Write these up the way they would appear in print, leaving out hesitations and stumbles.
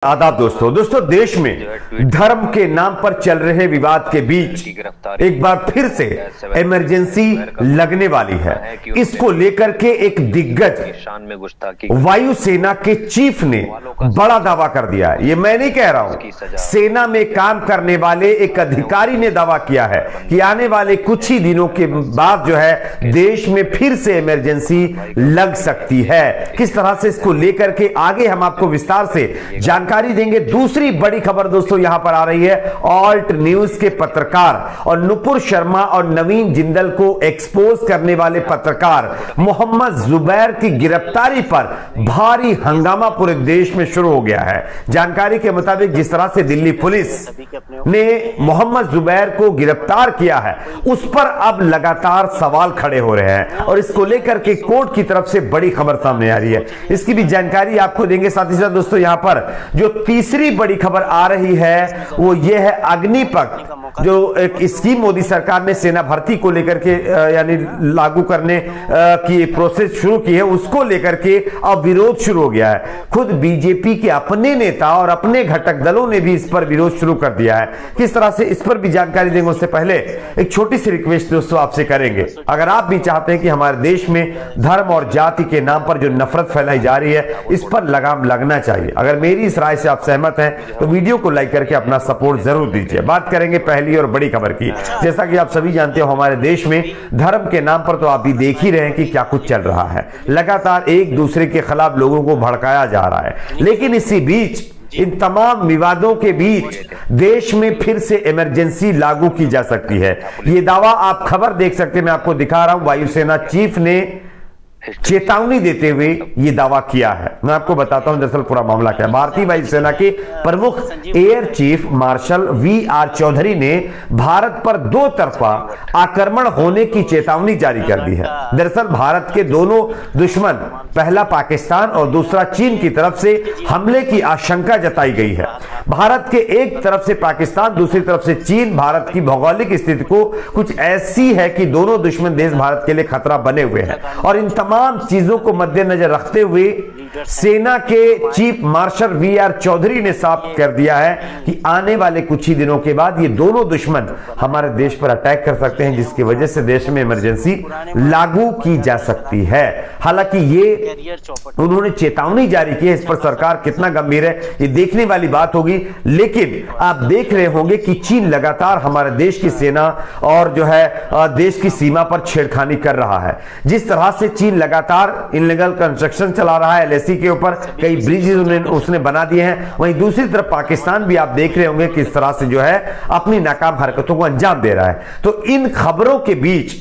आदाब दोस्तों देश में धर्म के नाम पर चल रहे विवाद के बीच एक बार फिर से इमरजेंसी लगने वाली है। इसको लेकर के एक दिग्गज वायुसेना के चीफ ने बड़ा दावा कर दिया है। ये मैं नहीं कह रहा हूं, सेना में काम करने वाले एक अधिकारी ने दावा किया है कि आने वाले कुछ ही दिनों के बाद जो है देश में फिर से इमरजेंसी लग सकती है। किस तरह से इसको लेकर के आगे हम आपको विस्तार से जानकारी देंगे। दूसरी बड़ी खबर दोस्तों यहां पर आ रही है। ऑल्ट न्यूज के पत्रकार और नुपुर शर्मा और नवीन जिंदल को एक्सपोज करने वाले पत्रकार मोहम्मद जुबैर की गिरफ्तारी पर भारी हंगामा पूरे देश में शुरू हो गया है। जानकारी के मुताबिक जिस तरह से दिल्ली पुलिस ने मोहम्मद जुबैर को गिरफ्तार किया है, उस पर अब लगातार सवाल खड़े हो रहे हैं और इसको लेकर के कोर्ट की तरफ से बड़ी खबर सामने आ रही है। इसकी भी जानकारी आपको देंगे। साथ ही साथ दोस्तों यहां पर जो तीसरी बड़ी खबर आ रही है वो ये है अग्निपथ, जो एक स्कीम मोदी सरकार ने सेना भर्ती को लेकर के यानी लागू करने की प्रोसेस शुरू की है, उसको लेकर के अब विरोध शुरू हो गया है। खुद बीजेपी के अपने नेता और अपने घटक दलों ने भी इस पर विरोध शुरू कर दिया है। किस तरह से, इस पर भी जानकारी देंगे। उससे पहले एक छोटी सी रिक्वेस्ट दोस्तों आपसे करेंगे, अगर आप भी चाहते हैं कि हमारे देश में धर्म और जाति के नाम पर जो नफरत फैलाई जा रही है इस पर लगाम लगना चाहिए। अगर मेरी इस राय से आप सहमत हैं तो वीडियो को लाइक करके अपना सपोर्ट जरूर दीजिए। बात करेंगे पहली और बड़ी खबर की। जैसा कि आप सभी जानते हो हमारे देश में धर्म के नाम पर तो आप भी देख ही रहे हैं कि क्या कुछ चल रहा है। लगातार एक दूसरे के खिलाफ लोगों को भड़काया जा रहा है, लेकिन इसी बीच इन तमाम विवादों के बीच देश में फिर से इमरजेंसी लागू की जा सकती है। यह दावा आप खबर देख सकते हैं, मैं आपको दिखा रहा हूं। वायुसेना चीफ ने चेतावनी देते हुए यह दावा किया है। मैं आपको बताता हूं दरअसल पूरा मामला क्या है। भारतीय वायुसेना के प्रमुख air chief marshal V R. Chaudhari ने भारत पर दो तरफा आक्रमण होने की चेतावनी जारी कर दी है। दरअसल भारत के दोनों दुश्मन, पहला पाकिस्तान और दूसरा चीन की तरफ से हमले की आशंका जताई गई है। भारत के एक तरफ से पाकिस्तान, दूसरी तरफ से चीन। भारत की भौगोलिक स्थिति को कुछ ऐसी है कि दोनों दुश्मन देश भारत के लिए खतरा बने हुए हैं और इन तमाम चीजों को मद्देनजर रखते हुए सेना के चीफ मार्शल वी.आर. चौधरी ने साफ कर दिया है कि आने वाले कुछ ही दिनों के बाद ये दोनों दुश्मन हमारे देश पर अटैक कर सकते हैं, जिसकी वजह से देश में इमरजेंसी लागू की जा सकती है। हालांकि ये उन्होंने चेतावनी जारी की है, इस पर सरकार कितना गंभीर है ये देखने वाली बात होगी। लेकिन आप देख रहे होंगे कि चीन लगातार हमारे देश की सेना और जो है देश की सीमा पर छेड़खानी कर रहा है। जिस तरह से चीन लगातार इनलीगल कंस्ट्रक्शन चला रहा है, एलएसी के ऊपर कई ब्रिजेस उसने बना दिए हैं, वहीं दूसरी तरफ पाकिस्तान भी आप देख रहे होंगे किस तरह से जो है अपनी नाकाम हरकतों को अंजाम दे रहा है। तो इन खबरों के बीच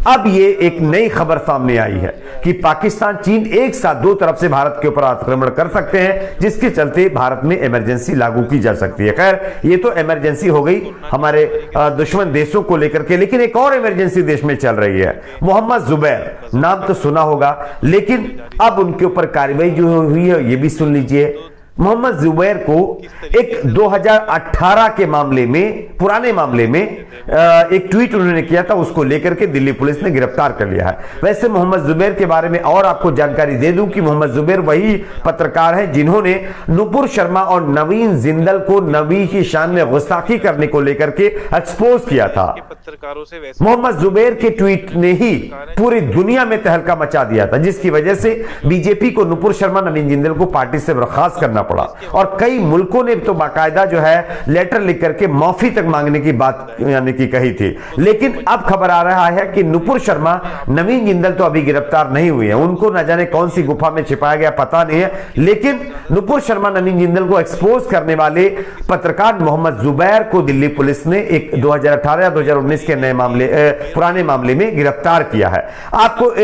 अब ये एक नई खबर सामने आई है कि पाकिस्तान चीन एक साथ दो तरफ से भारत के ऊपर आक्रमण कर सकते हैं, जिसके चलते भारत में इमरजेंसी लागू की जा सकती है। खैर ये तो इमरजेंसी हो गई हमारे दुश्मन देशों को लेकर के, लेकिन एक और इमरजेंसी देश में चल रही है। मोहम्मद जुबैर, नाम तो सुना होगा, लेकिन अब उनके ऊपर कार्रवाई जो हुई है ये भी सुन लीजिए। मोहम्मद जुबैर को एक 2018 के मामले में, पुराने मामले में एक ट्वीट उन्होंने किया था, उसको लेकर के दिल्ली पुलिस ने गिरफ्तार कर लिया है। वैसे मोहम्मद जुबैर के बारे में और आपको जानकारी दे दूं कि मोहम्मद जुबैर वही पत्रकार हैं जिन्होंने नुपुर शर्मा और नवीन जिंदल को नबी की शान में गुस्ताखी करने को लेकर के एक्सपोज किया था। मोहम्मद जुबैर के ट्वीट ने ही पूरी दुनिया में तहलका मचा दिया था, जिसकी वजह से बीजेपी को नुपुर शर्मा, नवीन जिंदल को पार्टी से बर्खास्त करना पड़ा और कई मुल्कों ने तो बाकायदा जो है लेटर लिख करके माफी तक मांगने की बात यानी कि कही थी। लेकिन अब खबर आ रहा है कि नुपुर शर्मा, नवीन जिंदल तो अभी गिरफ्तार नहीं हुए हैं, उनको न जाने कौन सी गुफा में छिपाया गया पता नहीं है, लेकिन नुपुर शर्मा, नवीन जिंदल को एक्सपोज करने वाले पत्रकार मोहम्मद जुबैर को दिल्ली पुलिस ने एक 2018 या 2019 के नए मामले, पुराने मामले में गिरफ्तार किया है।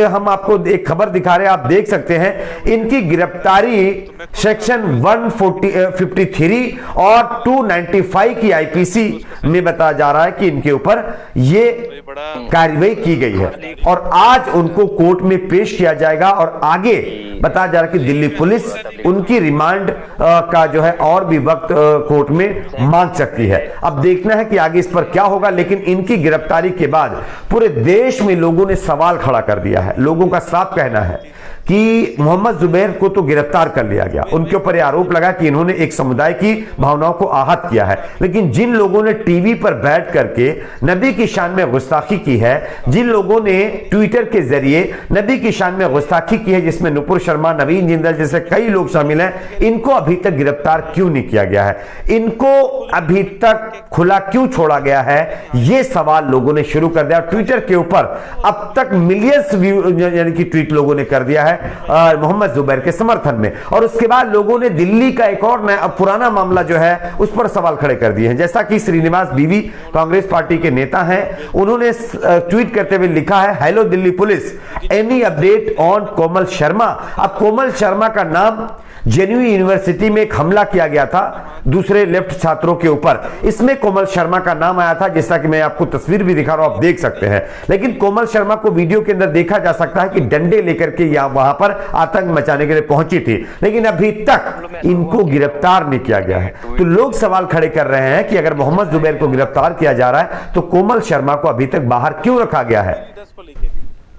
हम आपको एक खबर दिखा रहे हैं, आप देख सकते हैं इनकी गिरफ्तारी सेक्शन 153 और 295 की आईपीसी में बताया जा रहा है कि इनके ऊपर ये कार्रवाई की गई है और आज उनको कोर्ट में पेश किया जाएगा और आगे बताया जा रहा है कि दिल्ली पुलिस उनकी रिमांड का जो है और भी वक्त कोर्ट में मांग सकती है। अब देखना है कि आगे इस पर क्या होगा, लेकिन इनकी गिरफ्तारी के बाद पूरे देश में लोगों ने सवाल खड़ा कर दिया है। लोगों का साफ कहना है कि मोहम्मद जुबैर को तो गिरफ्तार कर लिया गया, उनके ऊपर यह आरोप लगा कि इन्होंने एक समुदाय की भावनाओं को आहत किया है, लेकिन जिन लोगों ने टीवी पर बैठ करके नबी की शान में गुस्ताखी की है, जिन लोगों ने ट्विटर के जरिए नबी की शान में गुस्ताखी की है, जिसमें नुपुर शर्मा, नवीन जिंदल जैसे कई लोग शामिल हैं, इनको अभी तक गिरफ्तार क्यों नहीं किया गया है? इनको अभी तक खुला क्यों छोड़ा गया है? यह सवाल लोगों ने शुरू कर दिया। ट्विटर के ऊपर अब तक मिलियंस यानी कि ट्वीट लोगों ने कर दिया है मोहम्मद जुबैर के समर्थन में, और उसके बाद लोगों ने दिल्ली का एक और नया पुराना मामला जो है उस पर सवाल खड़े कर दिए हैं। जैसा कि श्रीनिवास बीवी कांग्रेस पार्टी के नेता हैं, उन्होंने ट्वीट करते हुए लिखा है, hello Delhi police, any update on Komal Sharma. अब कोमल शर्मा का नाम जेएनयू यूनिवर्सिटी में एक हमला किया गया था दूसरे लेफ्ट छात्रों के ऊपर, इसमें कोमल शर्मा का नाम आया था, जैसा कि मैं आपको तस्वीर भी दिखा रहा हूं, आप देख सकते हैं। लेकिन कोमल शर्मा को वीडियो के अंदर देखा जा सकता है कि डंडे लेकर के यहां वहां पर आतंक मचाने के लिए पहुंची थी, लेकिन अभी तक इनको गिरफ्तार नहीं किया गया है। तो लोग सवाल खड़े कर रहे हैं कि अगर मोहम्मद जुबैर को गिरफ्तार किया जा रहा है तो कोमल शर्मा को अभी तक बाहर क्यों रखा गया है?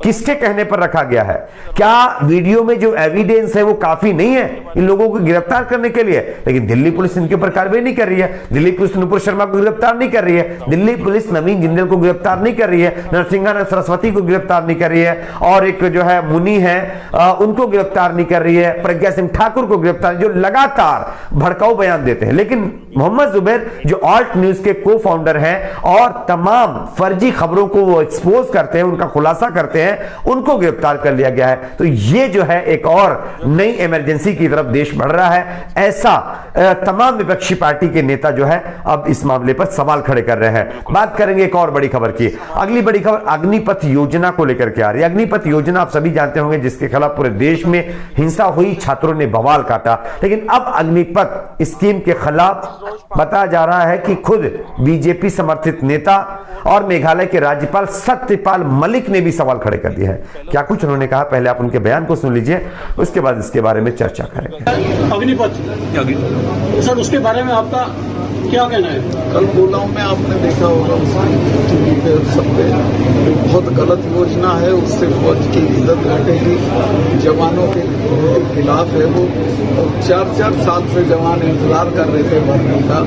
किसके कहने पर रखा गया है? क्या वीडियो में जो एविडेंस है वो काफी नहीं है इन लोगों को गिरफ्तार करने के लिए? लेकिन दिल्ली पुलिस इनके ऊपर कार्रवाई नहीं कर रही है। दिल्ली पुलिस नुपुर शर्मा को गिरफ्तार नहीं कर रही है, दिल्ली पुलिस नवीन जिंदल को गिरफ्तार नहीं कर रही है, नरसिंहा सरस्वती को गिरफ्तार नहीं कर रही है, और एक जो है मुनि है उनको गिरफ्तार नहीं कर रही है, प्रज्ञा सिंह ठाकुर को गिरफ्तार, जो लगातार भड़काऊ बयान देते हैं। लेकिन मोहम्मद जुबैर जो ऑल्ट न्यूज के को फाउंडर हैं और तमाम फर्जी खबरों को वो एक्सपोज करते हैं, उनका खुलासा करते हैं, उनको गिरफ्तार कर लिया गया है। तो ये जो है एक और नई इमरजेंसी की तरफ देश बढ़ रहा है, ऐसा तमाम विपक्षी पार्टी के नेता जो है अब इस मामले पर सवाल खड़े कर रहे हैं। बात करेंगे एक और बड़ी खबर की। अगली बड़ी खबर अग्निपथ योजना को लेकर के आ रही है। अग्निपथ योजना आप सभी जानते होंगे, जिसके खिलाफ पूरे देश में हिंसा हुई, छात्रों ने बवाल काटा, लेकिन अब अग्निपथ स्कीम के खिलाफ बताया जा रहा है कि खुद बीजेपी समर्थित नेता और मेघालय के राज्यपाल सत्यपाल मलिक ने भी सवाल खड़े कर दिए हैं। क्या कुछ उन्होंने कहा, पहले आप उनके बयान को सुन लीजिए, उसके बाद इसके बारे में चर्चा करेंगे। अग्निपथ सर, उसके बारे में आपका क्या कहना है? कल बोला हूं मैं, आपने देखा होगा सब पे, बहुत गलत योजना है। उससे फौज की इज्जत घटेगी, जवानों के खिलाफ है वो। 4-4 साल से जवान इंतजार कर रहे थे भर्ती का,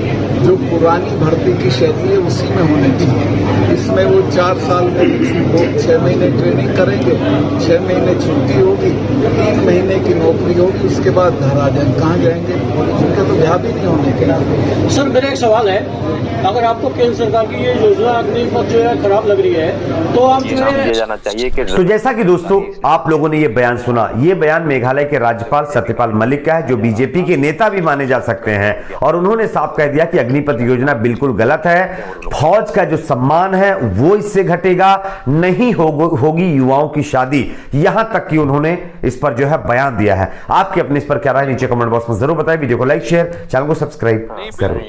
जो पुरानी भर्ती की शैली है उसी में होनी चाहिए। इसमें वो 4 साल में 6 महीने ट्रेनिंग करेंगे, 6 महीने छुट्टी होगी, 3 महीने की नौकरी होगी, उसके बाद घर आ जाएंगे। कहाँ जाएंगे? उनके तो ब्याह भी नहीं होने के। सर मेरा एक सवाल है, अगर आपको केंद्र सरकार की ये योजना अग्निपथ जो है खराब लग रही है तो आप जाना चाहिए कि तो जैसा कि दोस्तों आप लोगों ने ये बयान सुना, ये बयान मेघालय के राज्यपाल सत्यपाल मलिक का है, जो बीजेपी के नेता भी माने जा सकते हैं, और उन्होंने साफ कह दिया कि अग्निपथ योजना बिल्कुल गलत है। फौज का जो सम्मान है वो इससे घटेगा, नहीं होगी युवाओं की शादी, यहां तक कि उन्होंने इस पर जो है बयान दिया है। आपके अपने इस पर क्या राय, नीचे कमेंट बॉक्स में जरूर बताएं। वीडियो को लाइक, शेयर, चैनल को सब्सक्राइब करें।